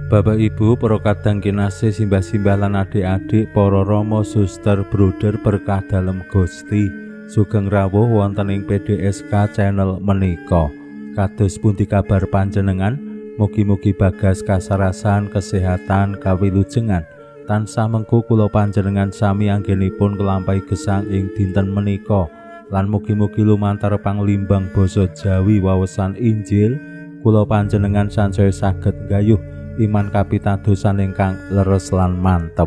Bapak Ibu para kadang kinasih simbah-simbah lan adik-adik, para rama suster bruder berkah dalem Gusti, sugeng rawuh wonten ing PDSK channel menika. Kados pundi kabar panjenengan? Mugi-mugi bagas kasarasan, kesehatan, kawilujengan tansah mengku kula panjenengan sami anggenipun kelampahi gesang ing dinten menika, lan mugi-mugi lumantar panglimbang basa Jawi waosan Injil kula panjenengan sansaya saged nggayuh iman kapitadosan ingkang leres lan mantep.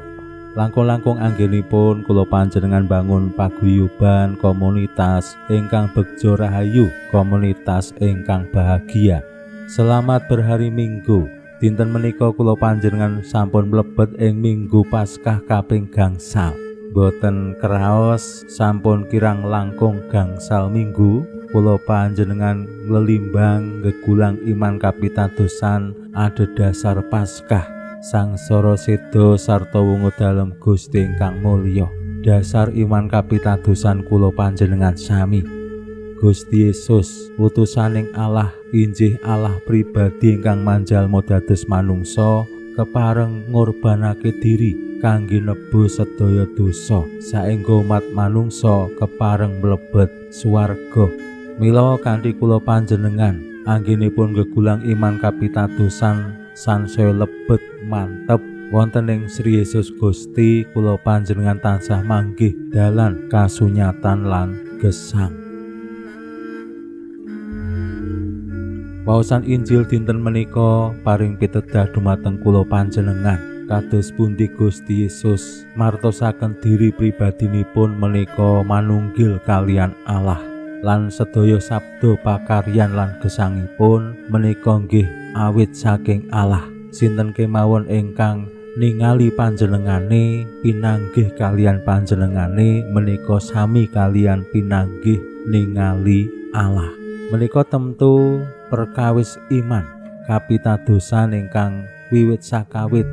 Langkung-langkung anggenipun kula panjenengan bangun paguyuban komunitas ingkang begja rahayu, komunitas ingkang bahagia. Selamat berhari Minggu. Dinten menika kula panjenengan sampun mlebet ing Minggu Paskah kaping gangsal. Boten kraos sampun kirang langkung gangsal minggu kula panjenengan nglelimbang gegulang iman kapitadosan adhedhasar Paskah sangsara seda sarta wungu dalem Gusti ingkang mulya. Dasar iman kapitadosan kula panjenengan sami, Gusti Yesus utusaning Allah, injih Allah pribadi ingkang manjalma dados manungsa, kepareng ngorbanake diri kangge nebus sedaya dosa saengga umat manungsa kepareng mlebet swarga. Mila kanthi kula panjenengan anggenipun gegulang iman kapitadosan sansaya lebet mantep wonten ing Sri Yesus Gusti, kula panjenengan tansah manggih dalan kasunyatan lan gesang. Waosan Injil dinten menika paring pitedah dumateng kula panjenengan. Kados pundi Gusti Yesus martosaken diri pribadinipun menika manunggil kalian Allah, lan sedaya sabda pakaryan lan gesangipun menika nggih awit saking Allah. Sinten kemawon ingkang ningali panjenengane pinanggih kalian panjenengane menika sami kalian pinanggih ningali Allah. Menika temtu perkawis iman kapitadosan ingkang wiwit sakawit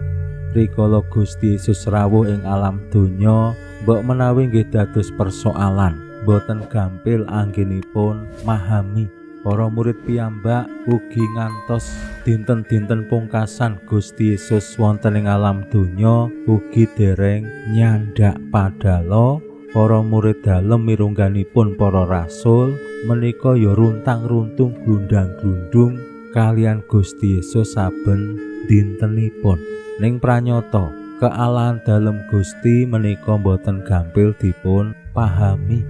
rikala Gusti Yesus rawuh ing alam donya, mbok menawi nggih dados persoalan boten gampil anggenipun mahami. Para murid piyambak ugi ngantos dinten-dinten pungkasan Gusti Yesus wonten ing alam donya ugi dereng nyandak padala para murid dalem mirungganipun para rasul menika ya runtang-runtung glundang-glundung kalian Gusti Yesus saben dintenipun. Ning pranyata kealahan dalem Gusti menika boten gampil dipun pahami.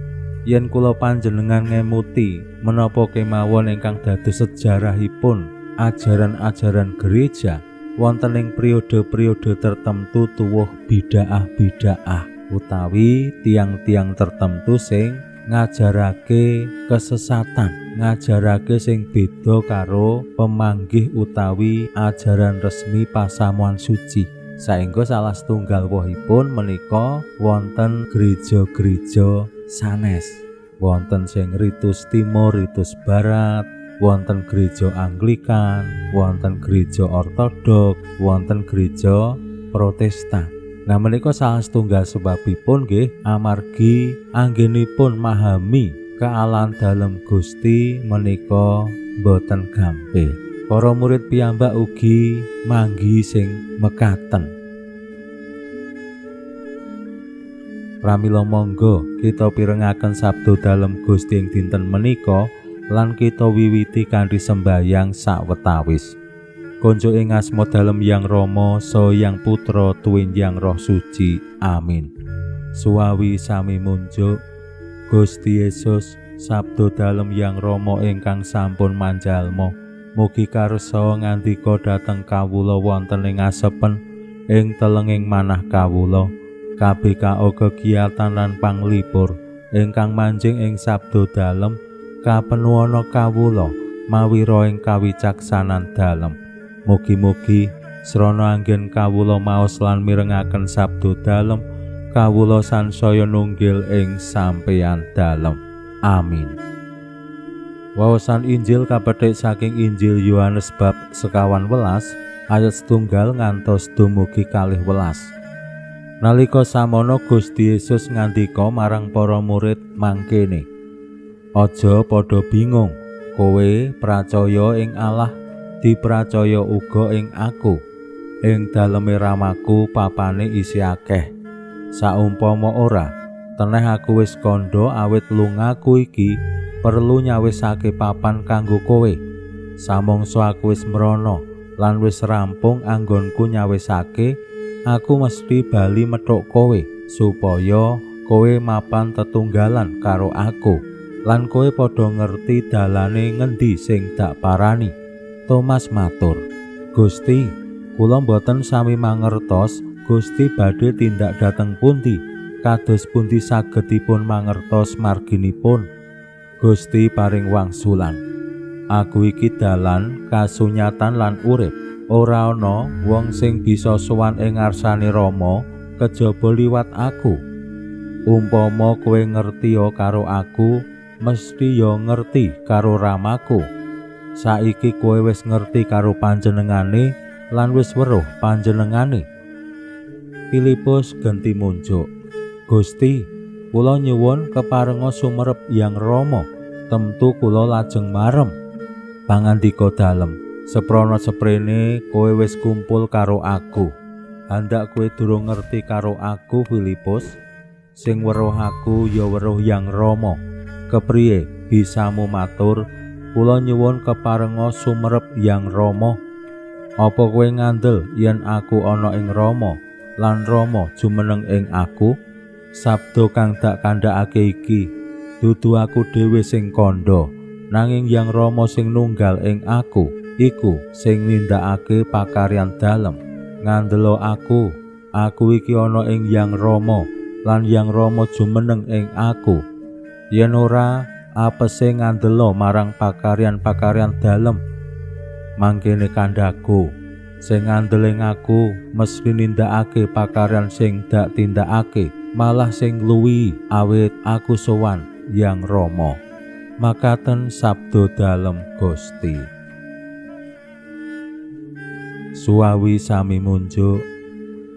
Yen kula panjenengan ngemuti menapa kemawon ingkang dados sejarahipun ajaran-ajaran gereja wonten ing periode-periode tertentu tuwuh bid'ah-bid'ah utawi tiang-tiang tertentu sing ngajarake kesesatan, ngajarake sing beda karo pemanggih utawi ajaran resmi pasamuan suci. Saengga salah setunggal wohipun menika wonten gereja-gereja sanes, wonten sing ritus timur, ritus barat, wonten gereja Anglikan, wonten gereja Ortodok, wonten gereja Protestan. Nah menika salah setunggal sebabipun nggih amargi anggenipun mahami kealahan dalem Gusti menika boten gampil. Para murid piyambak ugi manggi sing mekaten. Pramila monggo kita pirengaken sabda dalem Gusti ing dinten menika lan kita wiwiti kanthi sembahyang sawetawis. Konjo ing asma dalem Yang Rama saha Yang Putra tuwin Yang Roh Suci. Amin. Suwawi sami munjuk. Gusti Yesus sabda dalem Yang Rama ingkang sampun manjalma, mugi karsa ngandika dhateng kawula wonten ing asepen ing telenging manah kawula. KBKO kegiatan lan panglipur ingkang manjing ing sabda dalem kapenuwana kawula mawi ing kawicaksanan dalem. Mugi-mugi Srana anggen kawula maos lan mirengaken sabda dalem, kawula sansaya nunggil ing sampeyan dalem. Amin. Waosan Injil kapetik saking Injil Yohanes bab 11 ayat 1 ngantos dumugi 12. Nalika samono Gusti Yesus ngandika marang para murid mangkene, "Aja padha bingung, kowe pracaya ing Allah, dipracaya uga ing Aku. Ing daleme ramaku papane isi akeh. Saumpama ora, teneh Aku wis kandha awit lungaku iki perlu nyawisake papan kanggo kowe. Samangsa Aku wis mrana lan wis rampung anggonku nyawisake, Aku mesti bali methuk kowe supaya kowe mapan tetunggalan karo Aku lan kowe padha ngerti dalane ngendi sing dak parani." Thomas matur, "Gusti, kula mboten sami mangertos Gusti badhe tindak dhateng pundi, kados pundi sagedipun mangertos marginipun?" Gusti paring wangsulan, "Aku iki dalan, kasunyatan lan urip. Ora ana wong sing bisa sowan ing ngarsane Rama kejaba liwat Aku. Umpama kowe ngerti karo Aku, mesti ya ngerti karo Ramaku. Saiki kowe wis ngerti karo panjenengane lan wis weruh panjenengane." Filipus genti munjuk, "Gusti, kula nyuwun keparenga sumerep yang Rama, temtu kula lajeng marem." Pangandika dalem, "Seprana seprene kowe wis kumpul karo Aku. Handak kowe durung ngerti karo Aku, Filipus? Sing weruh Aku ya weruh yang Rama. Kepriye bisamu matur, kula nyuwun keparenga sumerep yang Rama? Apa kowe ngandel yen Aku ana ing Rama lan Rama jumeneng ing Aku? Sabda kang dak kandhakake iki dudu Aku dhewe sing kandha, nanging yang Rama sing nunggal ing Aku iku sing nindakake pakaryan dalem. Ngandela Aku iki ana ing yang Rama lan yang Rama jumeneng ing Aku. Yen ora, apese ngandela marang pakaryan-pakaryan dalem? Mangkene kandhaku, sing ngandel ing Aku mesti nindakake pakaryan sing dak tindakake, malah sing luwi awit Aku sowan yang Rama." Makaten sabda dalem Gusti. Suwawi sami munjuk,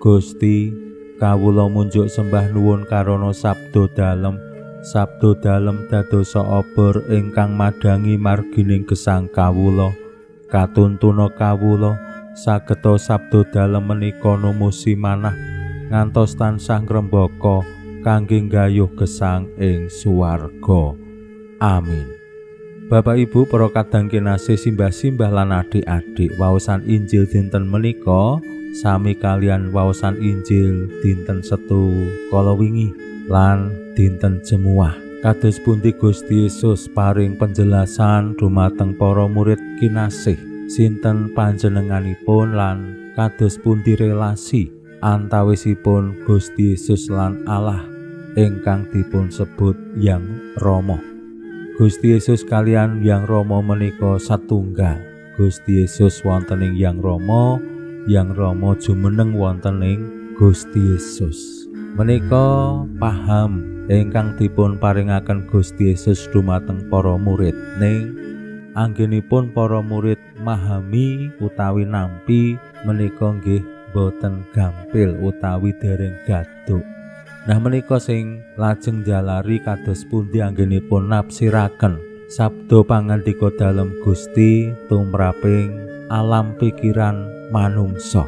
"Gusti, kawula munjuk sembah nuwun karana sabda dalem. Sabda dalem dadosa obor ingkang madangi margining gesang kawula. Katuntuna kawula sageta sabda dalem menika numusi manah ngantos tansah ngrembaka kangge nggayuh gesang ing suwarga. Amin. Bapak Ibu para kadang kinasih simbah-simbah lan adik-adik, waosan Injil dinten menika sami kalian waosan Injil dinten Setu kala wingi lan dinten Jemuah. Kados pundi Gusti Yesus paring penjelasan dumateng para murid kinasih, sinten panjenenganipun lan kados pundi relasi antawisipun Gusti Yesus lan Allah ingkang dipun sebut Yang Rama. Gusti Yesus kalian Yang Rama menika satunggal. Gusti Yesus wonten ing Yang Rama jumeneng wonten ing Gusti Yesus. Menika paham ingkang dipun paringaken Gusti Yesus dumateng para murid, ning anggenipun para murid mahami utawi nampi menika nggih boten gampil utawi dereng gaduk. Nah menika sing lajeng jalari kados pundi anggenipun nafsiraken sabda pangandika dalem Gusti tumraping alam pikiran manungsa.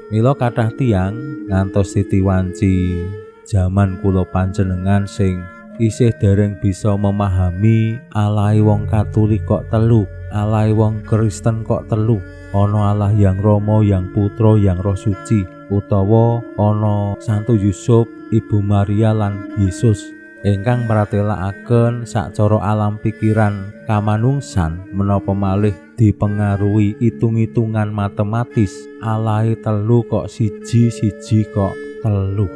Mila kathah tiyang ngantos titiwanci jaman kula panjenengan sing isih dereng bisa memahami alahe wong Katolik kok telu, alahe wong Kristen kok telu. Ana Allah Yang Rama, Yang Putra, Yang Roh Suci, utawa ana Santo Yusuf, Ibu Maria lan Yesus ingkang mratelakaken sacara alam pikiran kamanungsan menapa malih dipengaruhi itung-itungan matematis. Alahe telu kok siji kok telu.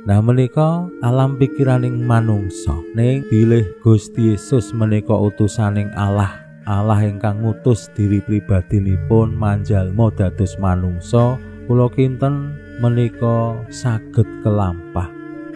Nah menika alam pikiraning manungsa, ning bilih Gusti Yesus menika utusaning Allah Allah ingkang ngutus diri pribadinipun manjalma dados manungsa, kula kinten menika saged kelampah.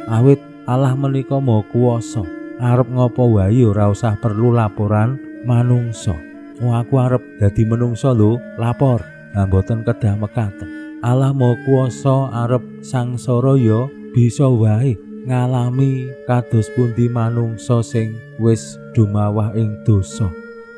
Awit Allah menika maha kuwasa, arep ngapa wae ora usah perlu laporan manungsa. Aku arep dadi manungsa lho, lapor. Mboten kedah mekaten. Allah maha kuwasa arep sangsara ya bisa wae ngalami kados pundi manungsa sing wis dumawah ing dosa.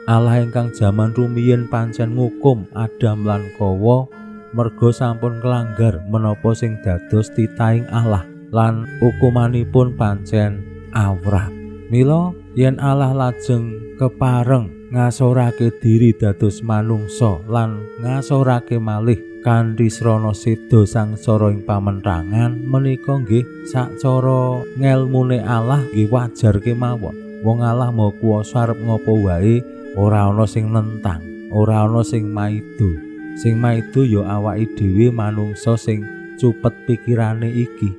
Allah ingkang jaman rumiyin pancen ngukum Adam lan Kawa merga sampun kelanggar menapa sing dados titahing Allah, lan hukumanipun pancen awrat. Mila yen Allah lajeng kepareng ngasorake diri dados manungsa lan ngasorake malih kanthi srana seda sangsara ing pamentangan, menika nggih sacara ngelmune Allah nggih wajar kemawon. Wong Allah maha kuwasa arep ngapa wae, ora ana sing nentang, ora ana sing maido. Sing maido ya awake dhewe manungsa sing cupet pikirane iki.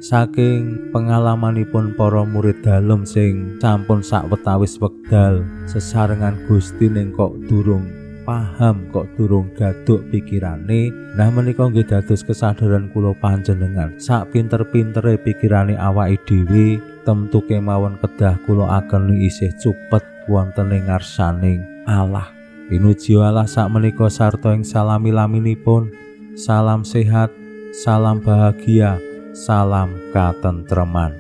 Saking pengalamanipun para murid dalem sing sampun sawetawis wekdal sesarengan Gusti ning kok durung paham, kok durung gaduk pikirane, nah menika nggih dados kesadaran kula panjenengan. Sak pinter-pintere pikirane awake dhewe temtu kemawon kedah kula ageng isih cupet wonten ing ngarsaning Allah. Pinuji Allah sakmenika sarta ing salami-laminipun. Salam sehat, salam bahagia, salam katentreman.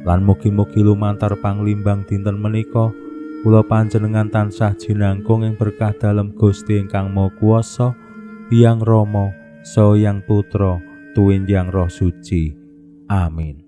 Lan mugi-mugi lumantar panglimbang dinten menika kula panjenengan tansah jinangkung ing berkah dalem Gusti ingkang Maha Kuwasa, Hyang Rama saha Hyang Putra tuwin Hyang Roh Suci. Amin.